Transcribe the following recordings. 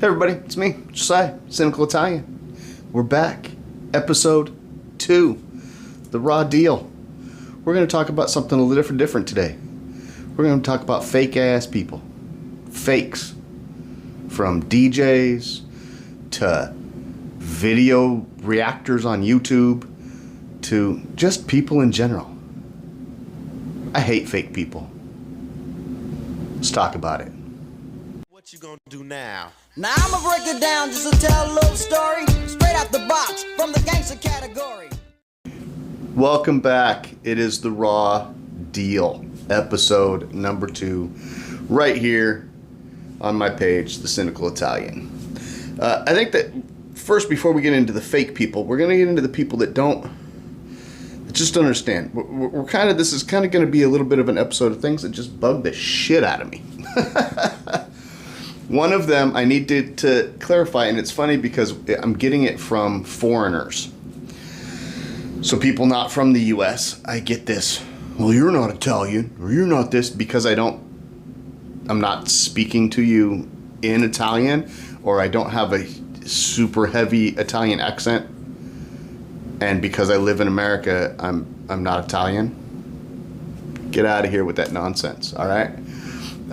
Hey everybody, it's me, Josiah, Cynical Italian. We're back. Episode 2, The Raw Deal. We're going to talk about something a little different today. We're going to talk about fake ass people. Fakes. From DJs to video reactors on YouTube to just people in general. I hate fake people. Let's talk about it. What you gonna do now? Now I'ma break it down just to tell a little story straight out the box from the gangster category. Welcome back. It is The Raw Deal, episode number 2, right here on my page, The Cynical Italian. I think that first, before we get into the fake people, we're going to get into the people that just don't understand. We're kind of, this is kind of going to be a little bit of an episode of things that just bug the shit out of me. One of them I need to clarify, and it's funny because I'm getting it from foreigners. So people not from the U.S., I get this, well, you're not Italian, or you're not this, because I'm not speaking to you in Italian, or I don't have a super heavy Italian accent, and because I live in America, I'm not Italian. Get out of here with that nonsense, all right?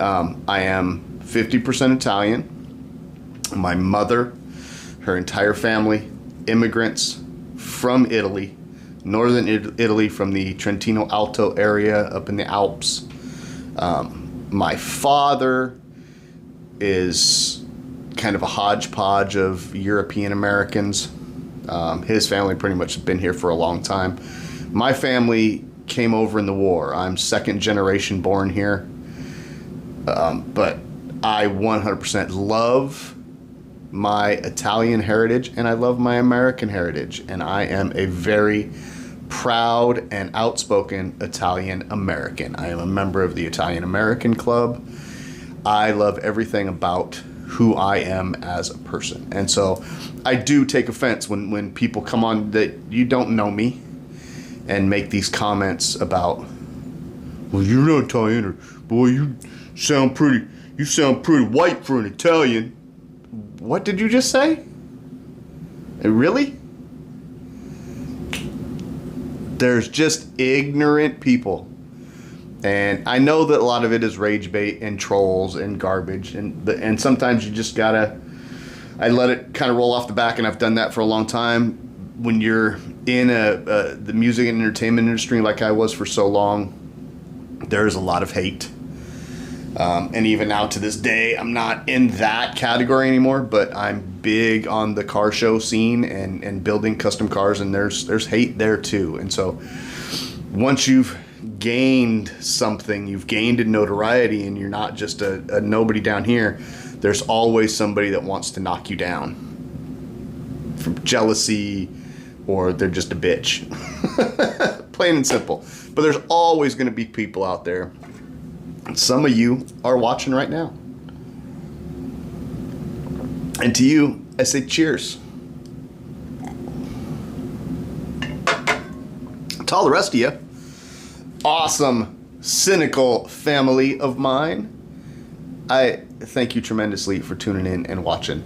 I am 50% Italian. My mother, her entire family, immigrants from Italy, northern Italy, from the Trentino Alto area up in the Alps. My father is kind of a hodgepodge of European Americans. His family pretty much has been here for a long time. My family came over in the war. I'm second generation born here. But I 100% love my Italian heritage and I love my American heritage. And I am a very proud and outspoken Italian American. I am a member of the Italian American Club. I love everything about who I am as a person. And so I do take offense when people come on that you don't know me and make these comments about, well, you're not Italian, or boy, you sound pretty white for an Italian. What did you just say? Really? There's just ignorant people. And I know that a lot of it is rage bait and trolls and garbage. And sometimes you just gotta, I let it kind of roll off the back, and I've done that for a long time. When you're in the music and entertainment industry like I was for so long, there's a lot of hate. And even now to this day, I'm not in that category anymore, but I'm big on the car show scene and building custom cars, and there's hate there too. And so once you've gained something, you've gained a notoriety, and you're not just a nobody down here, there's always somebody that wants to knock you down from jealousy, or they're just a bitch. Plain and simple. But there's always going to be people out there. Some of you are watching right now. And to you, I say cheers. To all the rest of you, awesome, cynical family of mine, I thank you tremendously for tuning in and watching.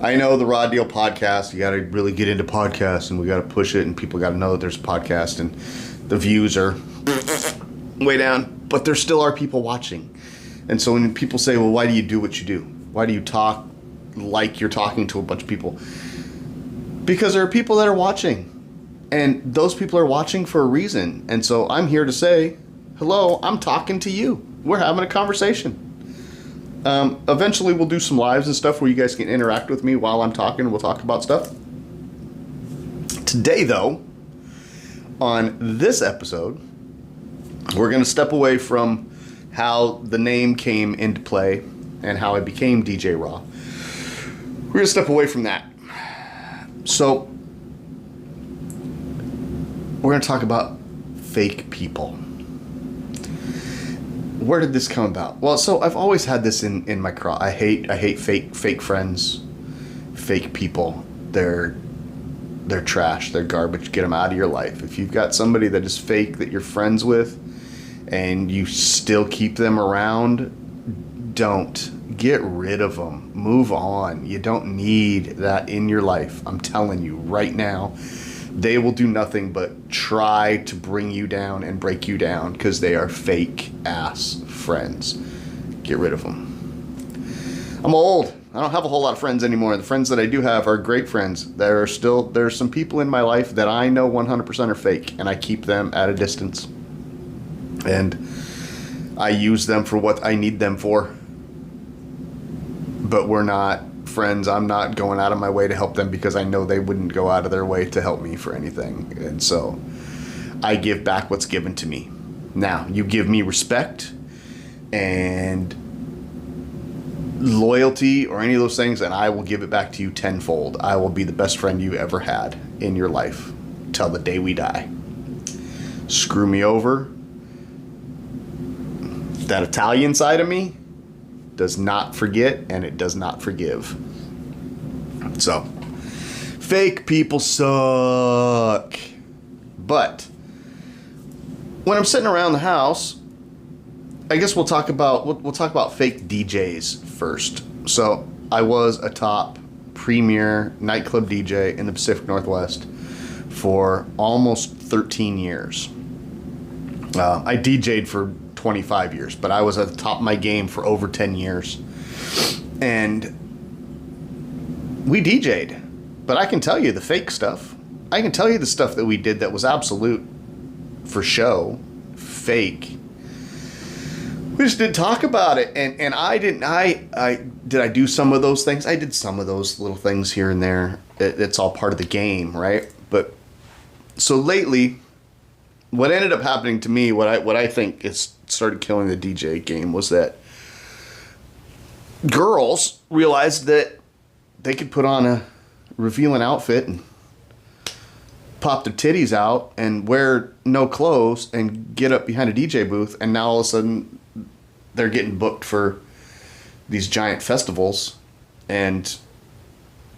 I know the Raw Deal podcast, you got to really get into podcasts, and we got to push it, and people got to know that there's a podcast, and the views are way down. But there still are people watching. And so when people say, well, why do you do what you do? Why do you talk like you're talking to a bunch of people? Because there are people that are watching. And those people are watching for a reason. And so I'm here to say, hello, I'm talking to you. We're having a conversation. Eventually we'll do some lives and stuff where you guys can interact with me while I'm talking, and we'll talk about stuff. Today, though, on this episode, we're going to step away from how the name came into play and how I became DJ Raw. We're going to step away from that. So, we're going to talk about fake people. Where did this come about? Well, so I've always had this in my craw. I hate fake friends, fake people. They're trash. They're garbage. Get them out of your life. If you've got somebody that is fake that you're friends with, and you still keep them around, don't Get rid of them. Move on. You don't need that in your life. I'm telling you right now, they will do nothing but try to bring you down and break you down because they are fake ass friends. Get rid of them. I'm old. I don't have a whole lot of friends anymore. The friends that I do have are great friends. There's some people in my life that I know 100% are fake, and I keep them at a distance. And I use them for what I need them for. But we're not friends. I'm not going out of my way to help them because I know they wouldn't go out of their way to help me for anything. And so I give back what's given to me. Now, you give me respect and loyalty or any of those things, and I will give it back to you tenfold. I will be the best friend you ever had in your life till the day we die. Screw me over. That Italian side of me does not forget, and it does not forgive. So, fake people suck. But when I'm sitting around the house, I guess we'll talk about fake DJs first. So, I was a top premier nightclub DJ in the Pacific Northwest for almost 13 years. I DJ'd for 25 years, but I was at the top of my game for over 10 years. And we DJ'd. But I can tell you the fake stuff. I can tell you the stuff that we did that was absolute for show, fake. We just didn't talk about it. And I did I do some of those things? I did some of those little things here and there. It's all part of the game, right? But so lately, what ended up happening to me, what I think is started killing the DJ game, was that girls realized that they could put on a revealing outfit and pop their titties out and wear no clothes and get up behind a DJ booth, and now all of a sudden they're getting booked for these giant festivals and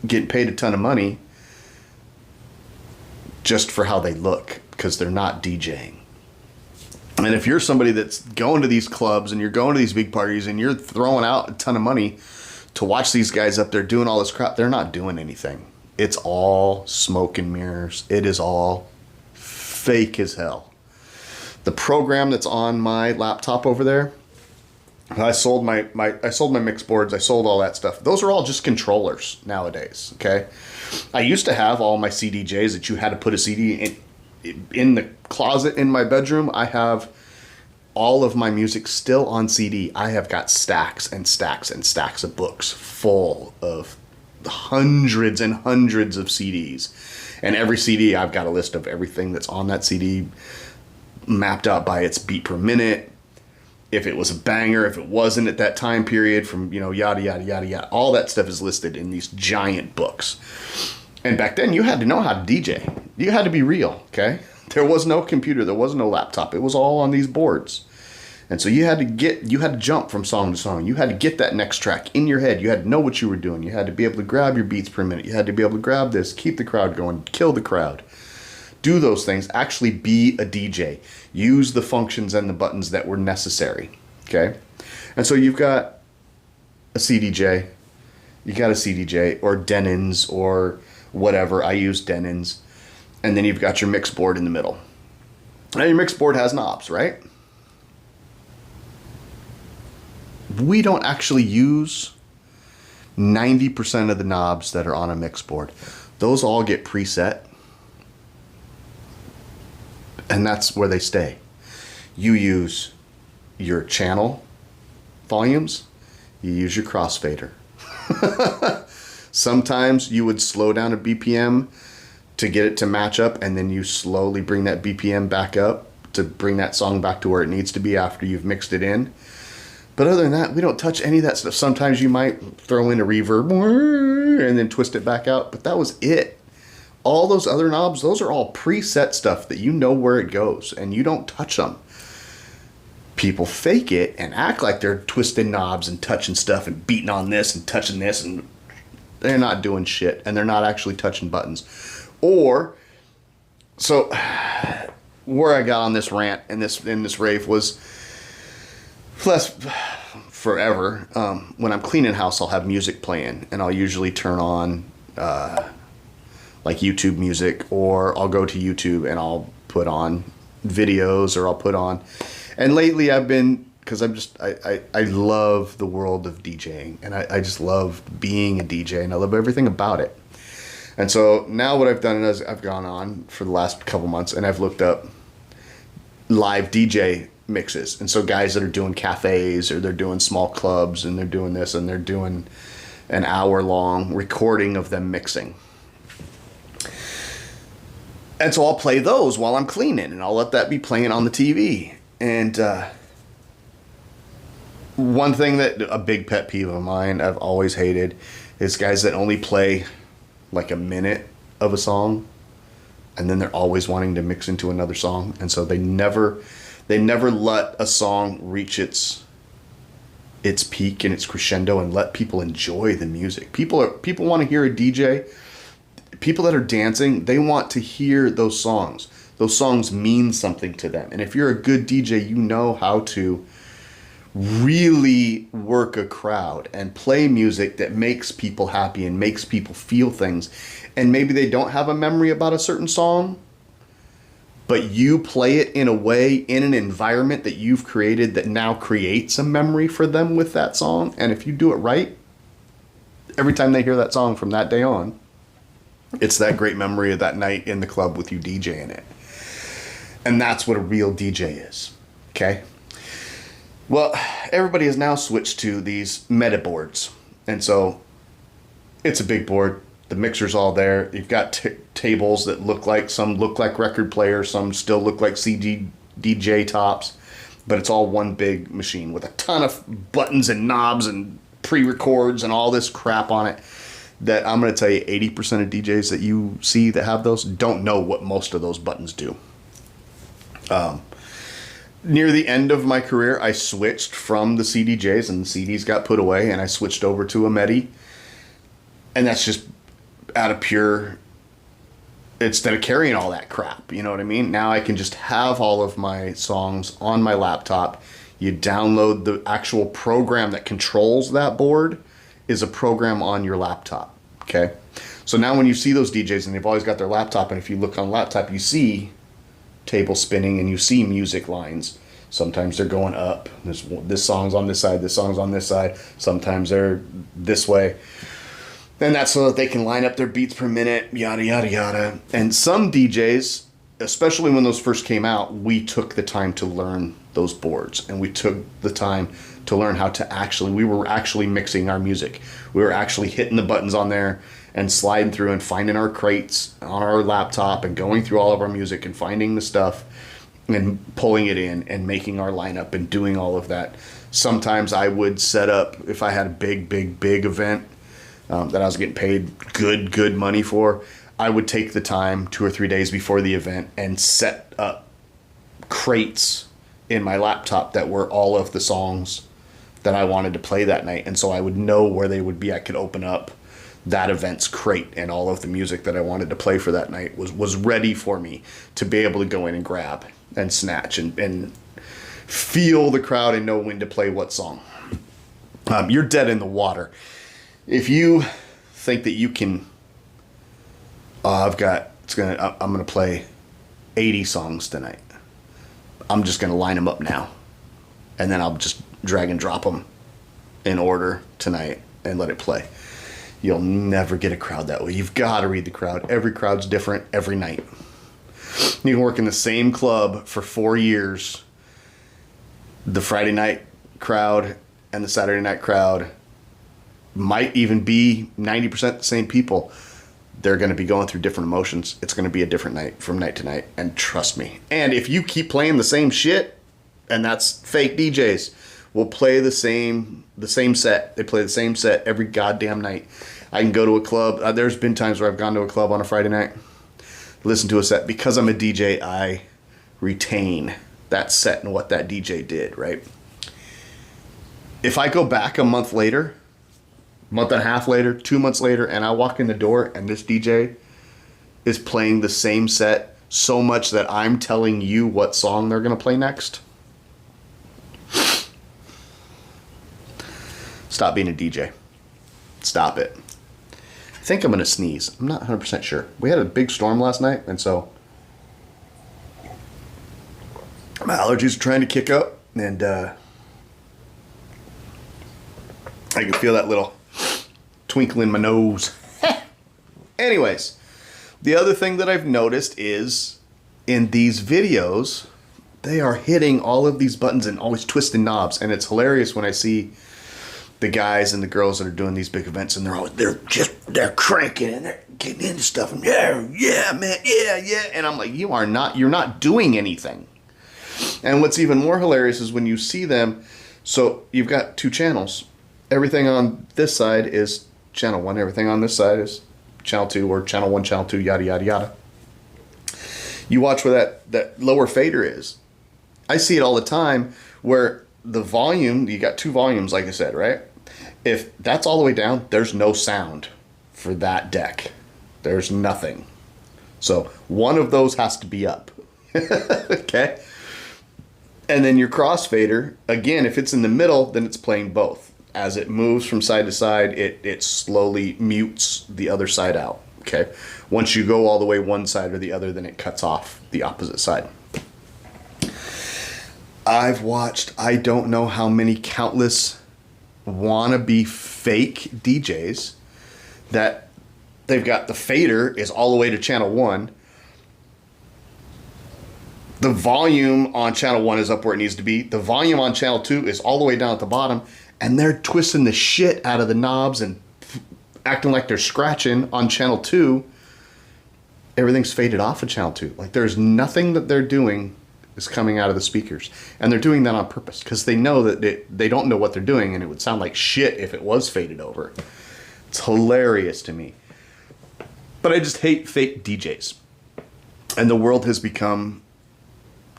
getting paid a ton of money just for how they look, because they're not DJing. And if you're somebody that's going to these clubs and you're going to these big parties and you're throwing out a ton of money to watch these guys up there doing all this crap, they're not doing anything. It's all smoke and mirrors. It is all fake as hell. The program that's on my laptop over there, I sold my mix boards. I sold all that stuff. Those are all just controllers nowadays. Okay, I used to have all my CDJs that you had to put a CD in the closet in my bedroom. I have all of my music still on CD. I have got stacks and stacks and stacks of books full of hundreds and hundreds of CDs. And every CD, I've got a list of everything that's on that CD mapped out by its beat per minute. If it was a banger, if it wasn't at that time period, from, yada, yada, yada, yada. All that stuff is listed in these giant books. And back then, you had to know how to DJ. You had to be real, okay? There was no computer. There was no laptop. It was all on these boards. And so you had to jump from song to song. You had to get that next track in your head. You had to know what you were doing. You had to be able to grab your beats per minute. You had to be able to grab this, keep the crowd going, kill the crowd. Do those things. Actually be a DJ. Use the functions and the buttons that were necessary, okay? And so you've got a CDJ. You got a CDJ or Denons or whatever. I use Denons. And then you've got your mix board in the middle. Now your mix board has knobs, right? We don't actually use 90% of the knobs that are on a mix board. Those all get preset. And that's where they stay. You use your channel volumes. You use your crossfader. Sometimes you would slow down a BPM to get it to match up, and then you slowly bring that BPM back up to bring that song back to where it needs to be after you've mixed it in. But other than that, we don't touch any of that stuff. Sometimes you might throw in a reverb and then twist it back out, but that was it. All those other knobs, those are all preset stuff that you know where it goes, and you don't touch them. People fake it and act like they're twisting knobs and touching stuff and beating on this and touching this, and they're not doing shit, and they're not actually touching buttons. Or, so where I got on this rant and in this rave was forever. When I'm cleaning house, I'll have music playing, and I'll usually turn on like YouTube music, or I'll go to YouTube and I'll put on videos, or I'll put on. And lately I've been, because I love the world of DJing, and I just love being a DJ, and I love everything about it. And so now what I've done is I've gone on for the last couple months and I've looked up live DJ mixes. And so guys that are doing cafes, or they're doing small clubs, and they're doing this, and they're doing an hour-long recording of them mixing. And so I'll play those while I'm cleaning, and I'll let that be playing on the TV. And one thing that, a big pet peeve of mine, I've always hated, is guys that only play like a minute of a song, and then they're always wanting to mix into another song. And so they never let a song reach its peak and its crescendo and let people enjoy the music. People want to hear a DJ. People that are dancing, they want to hear those songs. Those songs mean something to them. And if you're a good DJ, you know how to really work a crowd and play music that makes people happy and makes people feel things. And maybe they don't have a memory about a certain song, but you play it in a way, in an environment that you've created, that now creates a memory for them with that song. And if you do it right, every time they hear that song from that day on, it's that great memory of that night in the club with you DJing it. And that's what a real DJ is. Okay? Well, everybody has now switched to these meta boards. And so it's a big board. The mixer's all there. You've got tables that some look like record players, some still look like CD DJ tops, but it's all one big machine with a ton of buttons and knobs and pre-records and all this crap on it. That I'm going to tell you, 80% of DJs that you see that have those don't know what most of those buttons do. Near the end of my career, I switched from the CDJs, and the CDs got put away, and I switched over to a Medi. And that's just out of pure, instead of carrying all that crap, you know what I mean? Now I can just have all of my songs on my laptop. You download the actual program that controls that board, is a program on your laptop, okay? So now when you see those DJs, and they've always got their laptop, and if you look on laptop, you see tables spinning, and you see music lines. Sometimes they're going up. This song's on this side, this song's on this side. Sometimes they're this way. And that's so that they can line up their beats per minute, yada, yada, yada. And some DJs, especially when those first came out, we took the time to learn those boards, and we took the time to learn how to we were actually mixing our music. We were actually hitting the buttons on there and sliding through and finding our crates on our laptop and going through all of our music and finding the stuff and pulling it in and making our lineup and doing all of that. Sometimes I would set up, if I had a big event that I was getting paid good money for, I would take the time 2 or 3 days before the event and set up crates in my laptop that were all of the songs that I wanted to play that night. And so I would know where they would be. I could open up that event's crate, and all of the music that I wanted to play for that night was ready for me to be able to go in and grab and snatch and feel the crowd and know when to play what song. You're dead in the water. If you think that you can, I'm going to play 80 songs tonight. I'm just going to line them up now, and then I'll just drag and drop them in order tonight and let it play. You'll never get a crowd that way. You've got to read the crowd. Every crowd's different every night. You can work in the same club for 4 years. The Friday night crowd and the Saturday night crowd might even be 90% the same people. They're going to be going through different emotions. It's going to be a different night from night to night. And trust me. And if you keep playing the same shit, and that's fake DJs, will play the same set. They play the same set every goddamn night. I can go to a club. There's been times where I've gone to a club on a Friday night, listen to a set. Because I'm a DJ, I retain that set and what that DJ did, right? If I go back a month later, month and a half later, 2 months later, and I walk in the door and this DJ is playing the same set so much that I'm telling you what song they're going to play next, Stop being a DJ. Stop it. I think I'm going to sneeze. I'm not 100% sure. We had a big storm last night, and so my allergies are trying to kick up, and I can feel that little twinkle in my nose. Anyways, the other thing that I've noticed is in these videos, they are hitting all of these buttons and always twisting knobs, and it's hilarious when I see the guys and the girls that are doing these big events, and they're cranking and they're getting into stuff, and yeah, man, yeah, and I'm like, you're not doing anything. And what's even more hilarious is when you see them. So you've got two channels. Everything on this side is channel 1. Everything on this side is channel 2, or channel 1, channel 2, yada yada yada. You watch where that lower fader is. I see it all the time where the volume, you got two volumes, like I said, right? If that's all the way down, there's no sound for that deck. There's nothing. So one of those has to be up. Okay? And then your crossfader, again, if it's in the middle, then it's playing both. As it moves from side to side, it slowly mutes the other side out. Okay? Once you go all the way one side or the other, then it cuts off the opposite side. I've watched, I don't know how many countless wannabe fake DJs that they've got the fader is all the way to channel 1. The volume on channel 1 is up where it needs to be. The volume on channel 2 is all the way down at the bottom, and they're twisting the shit out of the knobs and acting like they're scratching on channel 2. Everything's faded off of channel 2. Like, there's nothing that they're doing is coming out of the speakers, and they're doing that on purpose because they know that they don't know what they're doing, and it would sound like shit if it was faded over. It's hilarious to me. But I just hate fake DJs, and the world has become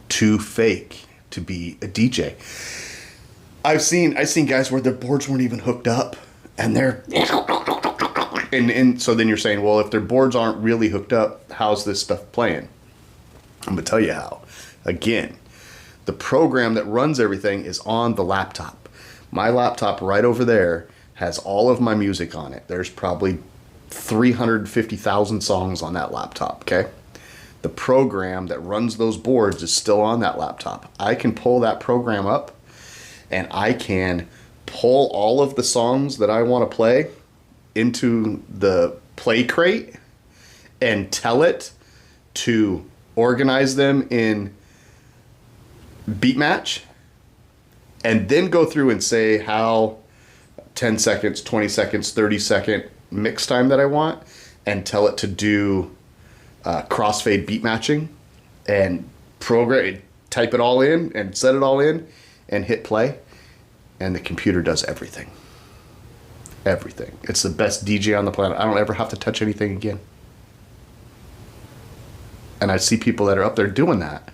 too fake to be a DJ. I've seen guys where their boards weren't even hooked up, and they're and so then you're saying, well, if their boards aren't really hooked up, how's this stuff playing? I'm gonna tell you how. Again, the program that runs everything is on the laptop. My laptop right over there has all of my music on it. There's probably 350,000 songs on that laptop, okay? The program that runs those boards is still on that laptop. I can pull that program up, and I can pull all of the songs that I want to play into the play crate and tell it to organize them in beat match, and then go through and say how 10 seconds, 20 seconds, 30-second mix time that I want, and tell it to do crossfade beat matching, and program, type it all in and set it all in and hit play, and the computer does everything. Everything. It's the best DJ on the planet. I don't ever have to touch anything again. And I see people that are up there doing that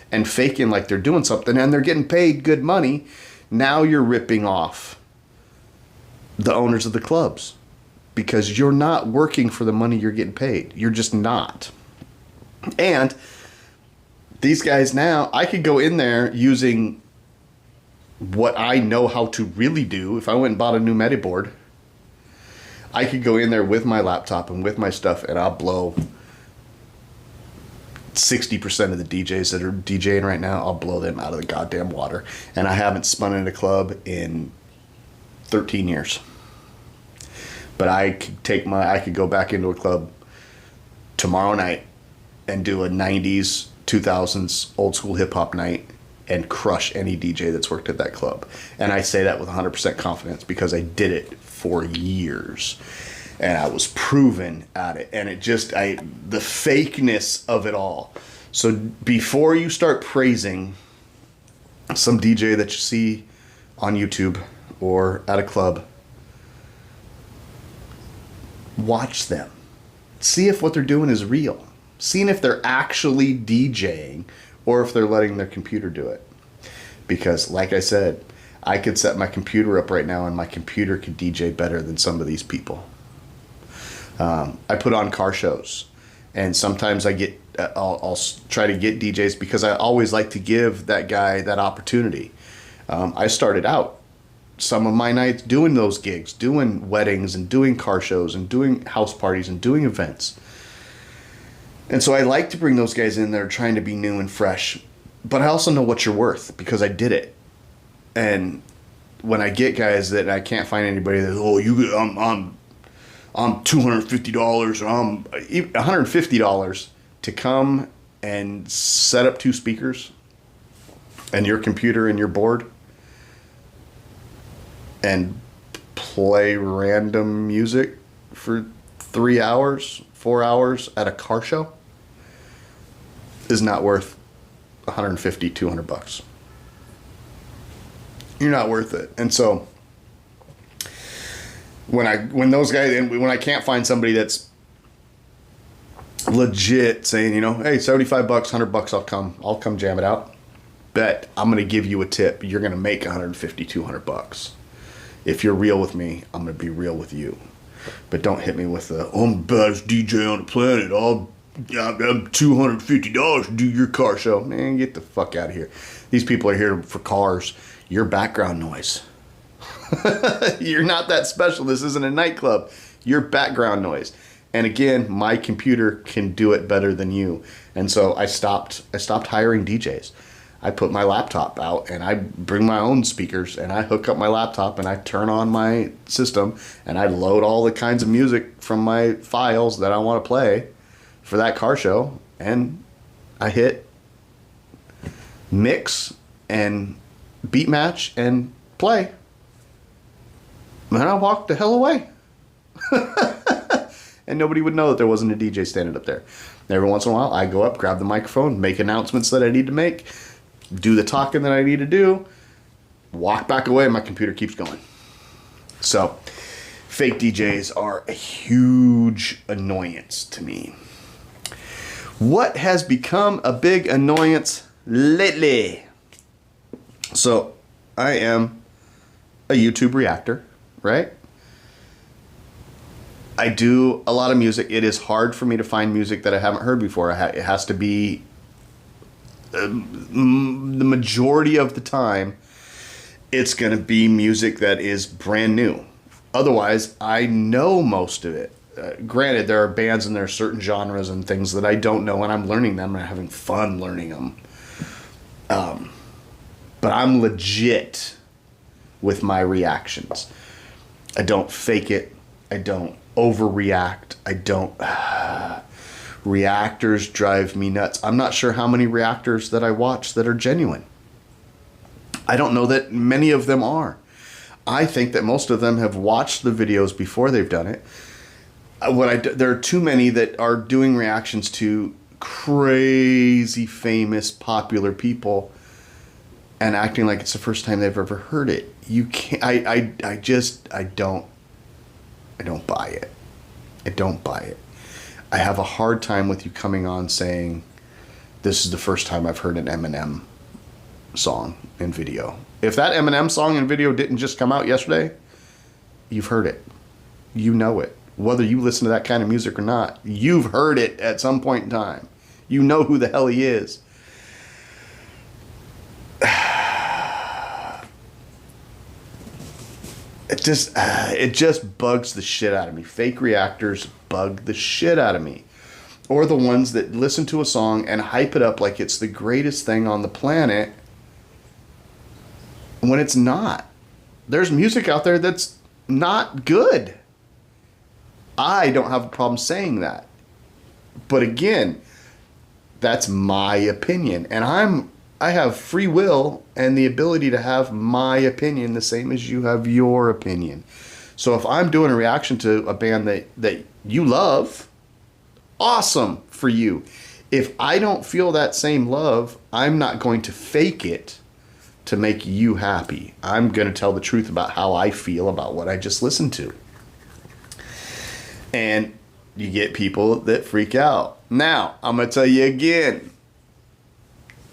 and faking like they're doing something, and they're getting paid good money. Now you're ripping off the owners of the clubs because you're not working for the money you're getting paid. You're just not. And these guys now, I could go in there using what I know how to really do. If I went and bought a new Medi board, I could go in there with my laptop and with my stuff, and I'll blow 60% of the DJs that are DJing right now. I'll blow them out of the goddamn water. And I haven't spun in a club in 13 years. But I could go back into a club tomorrow night and do a 90s, 2000s old school hip hop night and crush any DJ that's worked at that club. And I say that with 100% confidence because I did it for years. And I was proven at it. And it just, the fakeness of it all. So before you start praising some DJ that you see on YouTube or at a club, watch them. See if what they're doing is real. Seeing if they're actually DJing or if they're letting their computer do it. Because like I said, I could set my computer up right now and my computer could DJ better than some of these people. I put on car shows, and sometimes I'll try to get DJs because I always like to give that guy that opportunity. I started out some of my nights doing those gigs, doing weddings and doing car shows and doing house parties and doing events. And so I like to bring those guys in that are trying to be new and fresh. But I also know what you're worth because I did it. And when I get guys that I can't find anybody that, I'm $250 or I'm $150 to come and set up 2 speakers and your computer and your board and play random music for 3 hours, 4 hours at a car show is not worth $150, $200. You're not worth it. And so when those guys, and when I can't find somebody that's legit saying, you know, hey, $75, $100, I'll come jam it out. Bet I'm going to give you a tip. You're going to make $150, $200. If you're real with me, I'm going to be real with you. But don't hit me with the, I'm the best DJ on the planet. I'm $250 to do your car show. Man, get the fuck out of here. These people are here for cars. You're background noise. You're not that special. This isn't a nightclub. You're background noise. And again, my computer can do it better than you. And so I stopped hiring DJs. I put my laptop out and I bring my own speakers and I hook up my laptop and I turn on my system and I load all the kinds of music from my files that I want to play for that car show, and I hit mix and beat match and play. And I walk the hell away. And nobody would know that there wasn't a DJ standing up there. And every once in a while, I go up, grab the microphone, make announcements that I need to make, do the talking that I need to do, walk back away, and my computer keeps going. So, fake DJs are a huge annoyance to me. What has become a big annoyance lately? So, I am a YouTube reactor, right? I do a lot of music. It is hard for me to find music that I haven't heard before. It has to be, the majority of the time, it's going to be music that is brand new. Otherwise, I know most of it. Granted, there are bands and there are certain genres and things that I don't know, and I'm learning them and I'm having fun learning them. But I'm legit with my reactions. I don't fake it. I don't overreact. I don't. Reactors drive me nuts. I'm not sure how many reactors that I watch that are genuine. I don't know that many of them are. I think that most of them have watched the videos before they've done it. There are too many that are doing reactions to crazy, famous, popular people and acting like it's the first time they've ever heard it. You can't. I don't buy it. I don't buy it. I have a hard time with you coming on saying, this is the first time I've heard an Eminem song and video. If that Eminem song and video didn't just come out yesterday, you've heard it. You know it. Whether you listen to that kind of music or not, you've heard it at some point in time. You know who the hell he is. It just bugs the shit out of me. Fake reactors bug the shit out of me. Or the ones that listen to a song and hype it up like it's the greatest thing on the planet when it's not. There's music out there that's not good. I don't have a problem saying that. But again, that's my opinion. And I have free will and the ability to have my opinion the same as you have your opinion. So if I'm doing a reaction to a band that you love, awesome for you. If I don't feel that same love, I'm not going to fake it to make you happy. I'm going to tell the truth about how I feel about what I just listened to. And you get people that freak out. Now, I'm going to tell you again,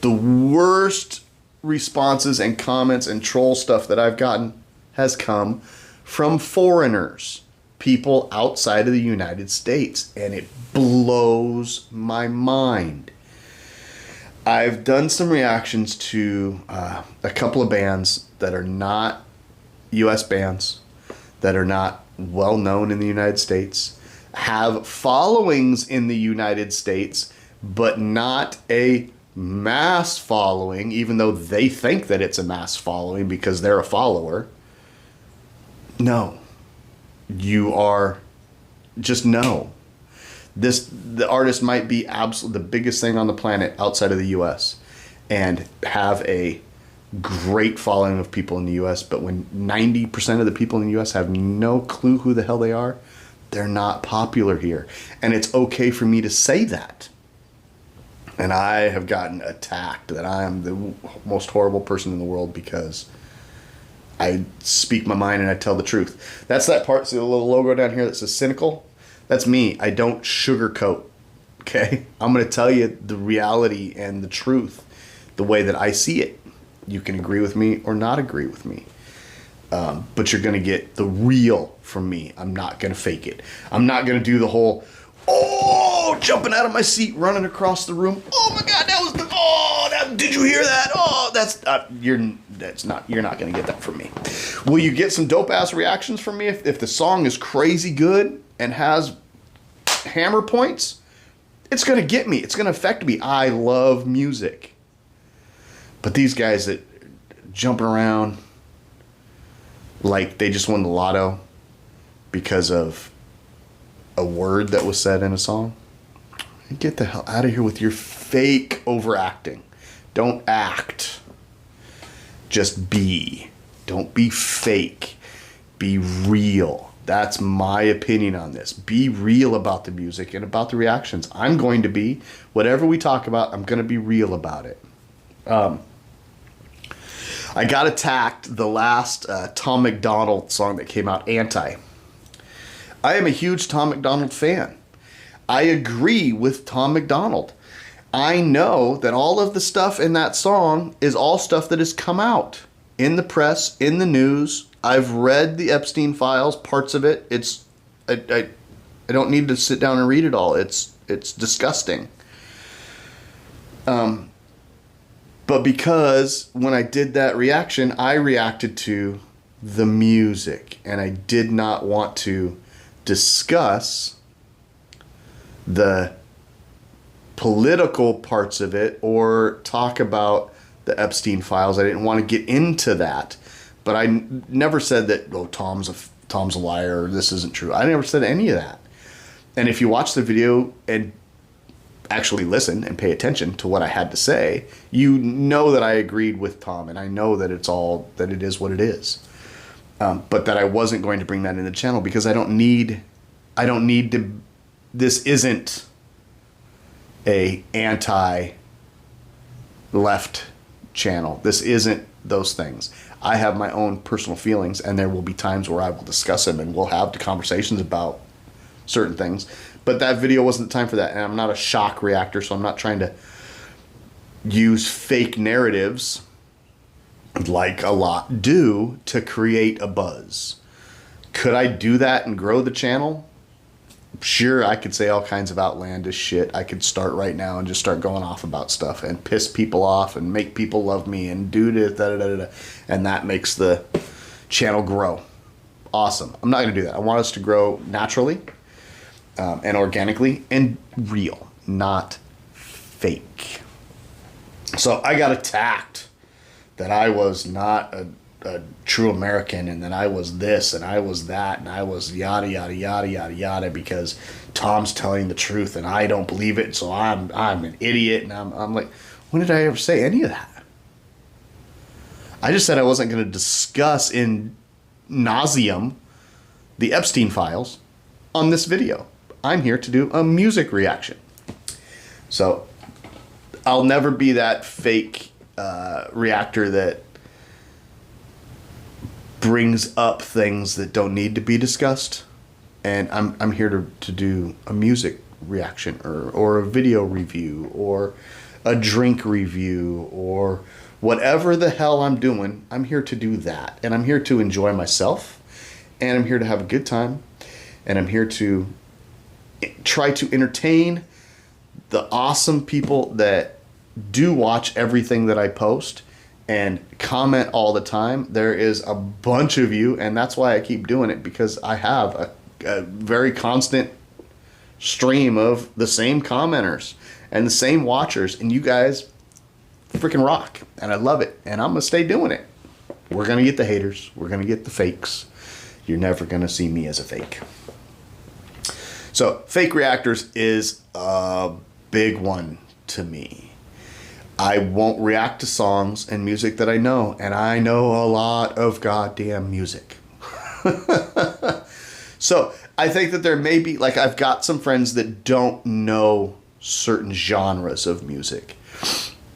the worst responses and comments and troll stuff that I've gotten has come from foreigners, people outside of the United States, and it blows my mind. I've done some reactions to a couple of bands that are not U.S. bands that are not well known in the United States, have followings in the United States, but not a mass following, even though they think that it's a mass following because they're a follower. No. You are just no. The artist might be absolutely the biggest thing on the planet outside of the US and have a great following of people in the US, but when 90% of the people in the US have no clue who the hell they are, they're not popular here. And it's okay for me to say that. And I have gotten attacked that I am the most horrible person in the world because I speak my mind and I tell the truth. That's that part, see the little logo down here that says cynical? That's me. I don't sugarcoat, okay? I'm going to tell you the reality and the truth the way that I see it. You can agree with me or not agree with me. But you're going to get the real from me. I'm not going to fake it. I'm not going to do the whole, oh, jumping out of my seat, running across the room. Oh my God, that was the, oh, that, did you hear that? Oh, you're not going to get that from me. Will you get some dope ass reactions from me if the song is crazy good and has hammer points? It's going to get me. It's going to affect me. I love music. But these guys that jump around like they just won the lotto because of a word that was said in a song, get the hell out of here with your fake overacting. Don't act. Just be. Don't be fake. Be real. That's my opinion on this. Be real about the music and about the reactions. I'm going to be, whatever we talk about, I'm going to be real about it. I got attacked the last Tom MacDonald song that came out, Anti. I am a huge Tom MacDonald fan. I agree with Tom MacDonald. I know that all of the stuff in that song is all stuff that has come out in the press, in the news. I've read the Epstein files, parts of it. I don't need to sit down and read it all. It's disgusting. But because when I did that reaction, I reacted to the music and I did not want to discuss the political parts of it or talk about the Epstein files. I didn't want to get into that, but I never said that, oh, Tom's a liar or this isn't true. I never said any of that. And if you watch the video and actually listen and pay attention to what I had to say, you know that I agreed with Tom and I know that it is what it is. But that I wasn't going to bring that in the channel because I don't need to, this isn't a anti-left channel. This isn't those things. I have my own personal feelings and there will be times where I will discuss them and we'll have the conversations about certain things. But that video wasn't the time for that. And I'm not a shock reactor, so I'm not trying to use fake narratives like a lot do to create a buzz. Could I do that and grow the channel? Sure, I could say all kinds of outlandish shit. I could start right now and just start going off about stuff and piss people off and make people love me and do this, and that makes the channel grow. Awesome. I'm not going to do that. I want us to grow naturally and organically and real, not fake. So I got attacked that I was not a true American and that I was this and I was that and I was yada yada yada yada yada because Tom's telling the truth and I don't believe it, so I'm an idiot. And I'm like, when did I ever say any of that? I just said I wasn't going to discuss in nauseum the Epstein files on this video. I'm here to do a music reaction. So I'll never be that fake reactor that brings up things that don't need to be discussed. And I'm here to do a music reaction or a video review or a drink review or whatever the hell I'm doing. I'm here to do that. And I'm here to enjoy myself. And I'm here to have a good time. And I'm here to try to entertain the awesome people that do watch everything that I post and comment all the time. There is a bunch of you, and that's why I keep doing it, because I have a very constant stream of the same commenters and the same watchers, and you guys freaking rock, and I love it, and I'm gonna stay doing it. We're gonna get the haters, we're gonna get the fakes. You're never gonna see me as a fake. So fake reactors is a big one to me. I won't react to songs and music that I know, and I know a lot of goddamn music. So I think that there may be, like, I've got some friends that don't know certain genres of music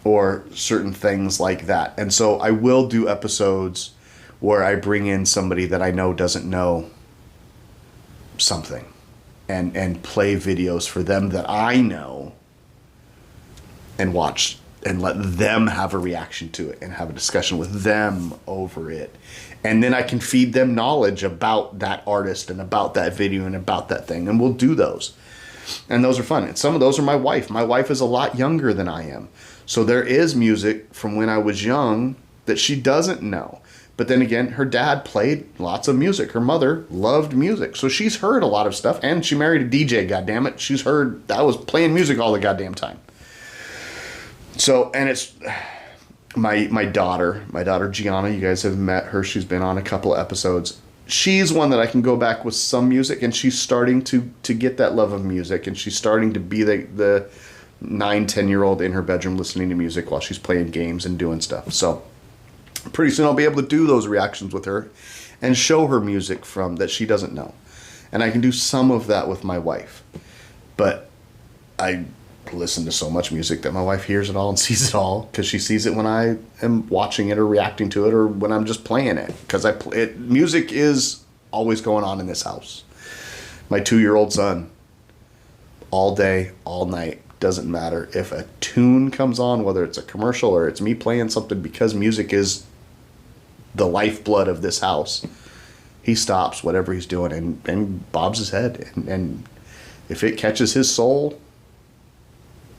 or certain things like that. And so I will do episodes where I bring in somebody that I know doesn't know something and play videos for them that I know and watch and let them have a reaction to it and have a discussion with them over it. And then I can feed them knowledge about that artist and about that video and about that thing. And we'll do those. And those are fun. And some of those are my wife. My wife is a lot younger than I am. So there is music from when I was young that she doesn't know. But then again, her dad played lots of music. Her mother loved music. So she's heard a lot of stuff. And she married a DJ, goddammit. She's heard, I was playing music all the goddamn time. So, and it's my daughter Gianna, you guys have met her. She's been on a couple of episodes. She's one that I can go back with some music, and she's starting to get that love of music, and she's starting to be the 9-10-year-old in her bedroom listening to music while she's playing games and doing stuff. So pretty soon I'll be able to do those reactions with her and show her music from that she doesn't know. And I can do some of that with my wife. But I listen to so much music that my wife hears it all and sees it all, because she sees it when I am watching it or reacting to it or when I'm just playing it. Because music is always going on in this house. My 2-year-old son, all day, all night, doesn't matter if a tune comes on, whether it's a commercial or it's me playing something, because music is the lifeblood of this house. He stops whatever he's doing and bobs his head, and if it catches his soul,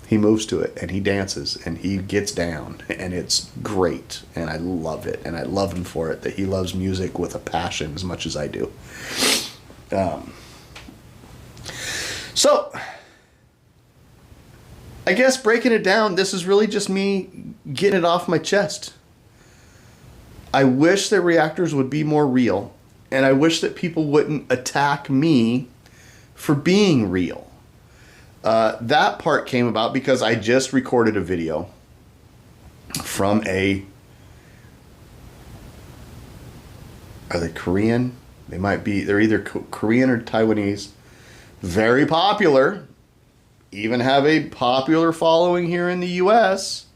he moves to it and he dances and he gets down, and it's great, and I love it, and I love him for it, that he loves music with a passion as much as I do. So I guess breaking it down, this is really just me getting it off my chest. I wish that reactors would be more real, and I wish that people wouldn't attack me for being real. That part came about because I just recorded a video from are they Korean? They're either Korean or Taiwanese. Very popular. Even have a popular following here in the US.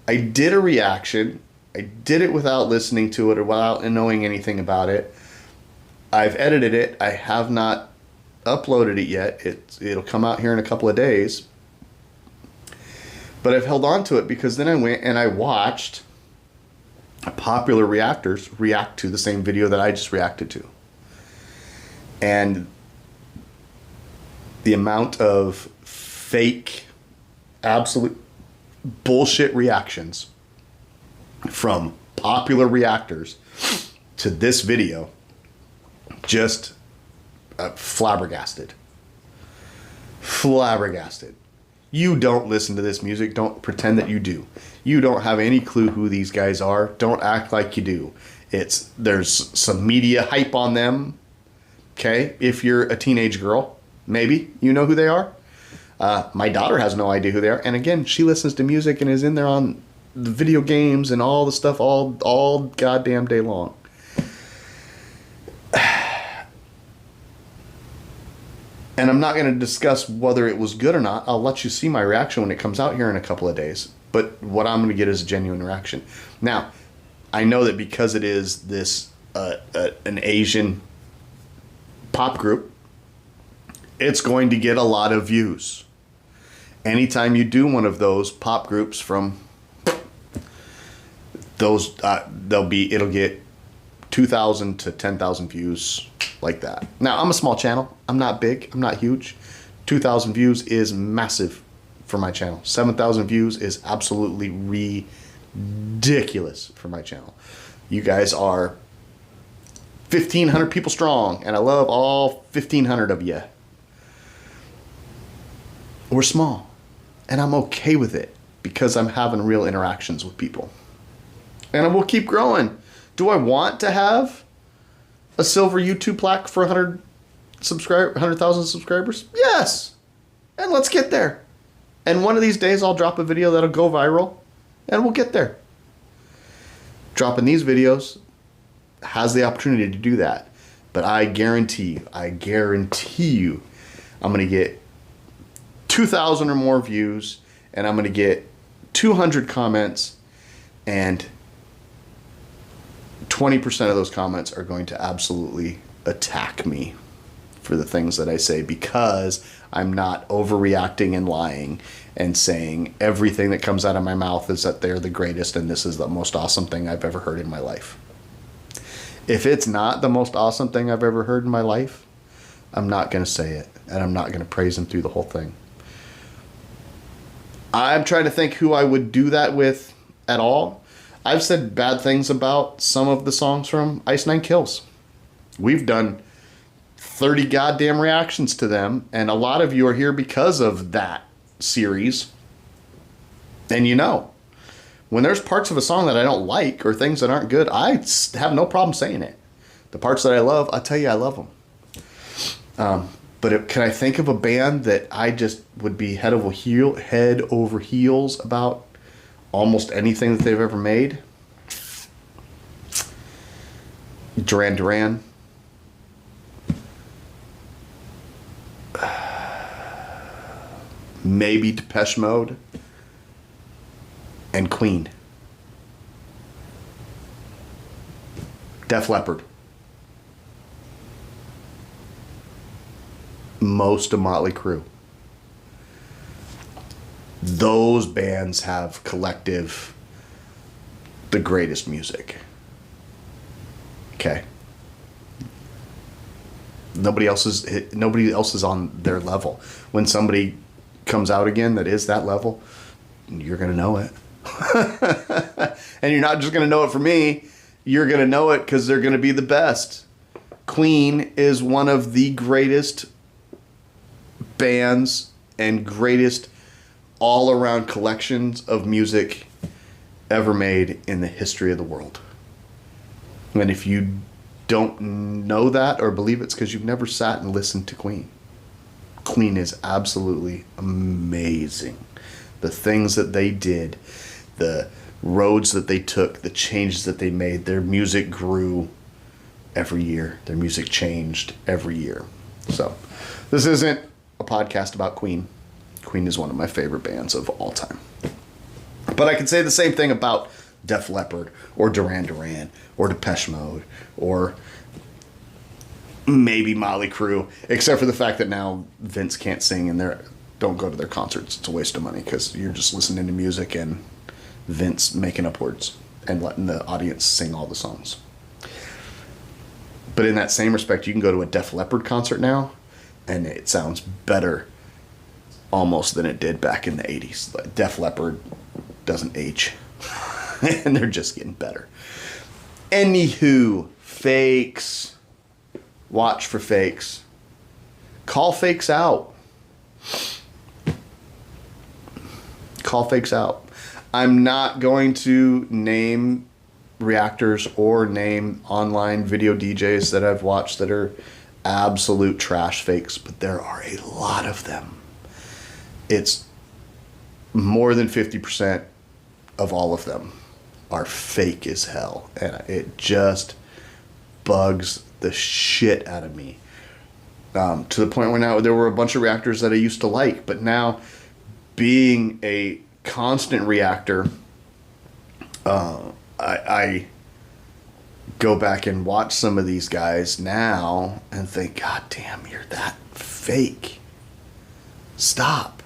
I did a reaction. I did it without listening to it or without knowing anything about it. I've edited it. I have not uploaded it yet. It'll come out here in a couple of days. But I've held on to it because then I went and I watched popular reactors react to the same video that I just reacted to. And the amount of fake, absolute bullshit reactions from popular reactors to this video, just flabbergasted. You don't listen to this music. Don't pretend that you do. You don't have any clue who these guys are. Don't act like you do. There's some media hype on them. Okay? If you're a teenage girl, maybe you know who they are. My daughter has no idea who they are. And again, she listens to music and is in there on the video games and all the stuff all goddamn day long. And I'm not going to discuss whether it was good or not. I'll let you see my reaction when it comes out here in a couple of days. But what I'm going to get is a genuine reaction. Now, I know that because it is this an Asian pop group, it's going to get a lot of views. Anytime you do one of those pop groups from those, it'll get 2,000 to 10,000 views like that. Now, I'm a small channel. I'm not big. I'm not huge. 2,000 views is massive for my channel. 7,000 views is absolutely ridiculous for my channel. You guys are 1,500 people strong, and I love all 1,500 of you. We're small, and I'm okay with it because I'm having real interactions with people. And I will keep growing. Do I want to have a silver YouTube plaque for 100,000 subscribers? Yes. And let's get there. And one of these days I'll drop a video that'll go viral, and we'll get there. Dropping these videos has the opportunity to do that. But I guarantee you, I'm going to get 2,000 or more views, and I'm going to get 200 comments, and 20% of those comments are going to absolutely attack me for the things that I say, because I'm not overreacting and lying and saying everything that comes out of my mouth is that they're the greatest and this is the most awesome thing I've ever heard in my life. If it's not the most awesome thing I've ever heard in my life, I'm not going to say it, and I'm not going to praise them through the whole thing. I'm trying to think who I would do that with at all. I've said bad things about some of the songs from Ice Nine Kills. We've done 30 goddamn reactions to them, and a lot of you are here because of that series. And you know, when there's parts of a song that I don't like or things that aren't good, I have no problem saying it. The parts that I love, I'll tell you I love them. But can I think of a band that I just would be head over heels about almost anything that they've ever made? Duran Duran. Maybe Depeche Mode. And Queen. Def Leppard. Most of Motley Crue. Those bands have collective the greatest music. Okay. Nobody else is on their level. When somebody comes out again that is that level, you're gonna know it. And you're not just gonna know it for me, you're gonna know it because they're gonna be the best. Queen is one of the greatest bands and greatest all-around collections of music ever made in the history of the world. And if you don't know that or believe it's because you've never sat and listened to Queen. Queen is absolutely amazing. The things that they did, the roads that they took, the changes that they made, their music grew every year. Their music changed every year. So this isn't a podcast about Queen. Queen is one of my favorite bands of all time. But I can say the same thing about Def Leppard or Duran Duran or Depeche Mode or maybe Motley Crue, except for the fact that now Vince can't sing and don't go to their concerts. It's a waste of money because you're just listening to music and Vince making up words and letting the audience sing all the songs. But in that same respect, you can go to a Def Leppard concert now and it sounds better almost than it did back in the 80s. Def Leppard doesn't age. And they're just getting better. Anywho, fakes. Watch for fakes. Call fakes out. Call fakes out. I'm not going to name reactors or name online video DJs that I've watched that are absolute trash fakes, but there are a lot of them. It's more than 50% of all of them are fake as hell, and it just bugs the shit out of me, to the point where now there were a bunch of reactors that I used to like, but now being a constant reactor, I go back and watch some of these guys now and think, God damn, you're that fake. Stop.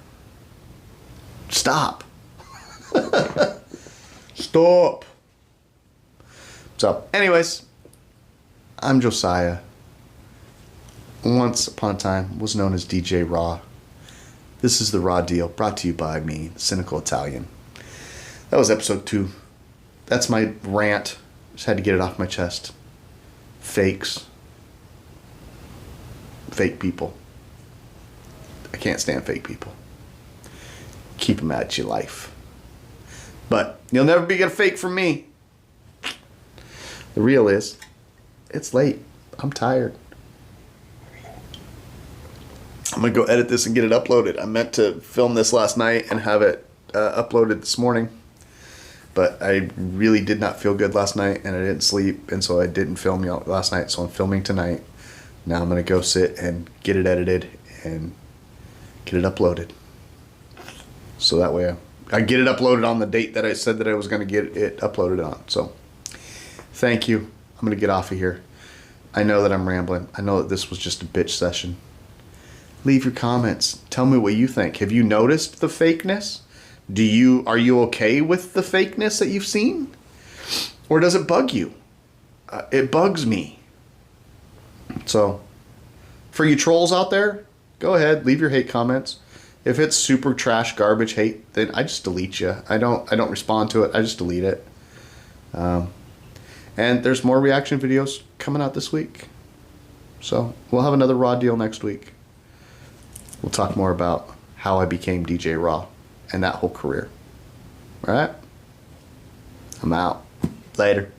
Stop. Stop. So, anyways, I'm Josiah. Once upon a time was known as DJ Raw. This is The Raw Deal, brought to you by me, the Cynical Italian. That was episode 2. that's my rant. Just had to get it off my chest. Fakes. Fake people. I can't stand fake people. Keep them at your life. But you'll never be a fake from me. The real is, it's late. I'm tired. I'm going to go edit this and get it uploaded. I meant to film this last night and have it uploaded this morning. But I really did not feel good last night and I didn't sleep. And so I didn't film last night. So I'm filming tonight. Now I'm going to go sit and get it edited and get it uploaded. So that way I get it uploaded on the date that I said that I was going to get it uploaded on. So thank you. I'm going to get off of here. I know that I'm rambling. I know that this was just a bitch session. Leave your comments. Tell me what you think. Have you noticed the fakeness? Are you okay with the fakeness that you've seen? Or does it bug you? It bugs me. So, for you trolls out there, go ahead, leave your hate comments. If it's super trash garbage hate, then I just delete you. I don't respond to it. I just delete it. And there's more reaction videos coming out this week. So, we'll have another Raw deal next week. We'll talk more about how I became DJ Raw and that whole career. All right? I'm out. Later.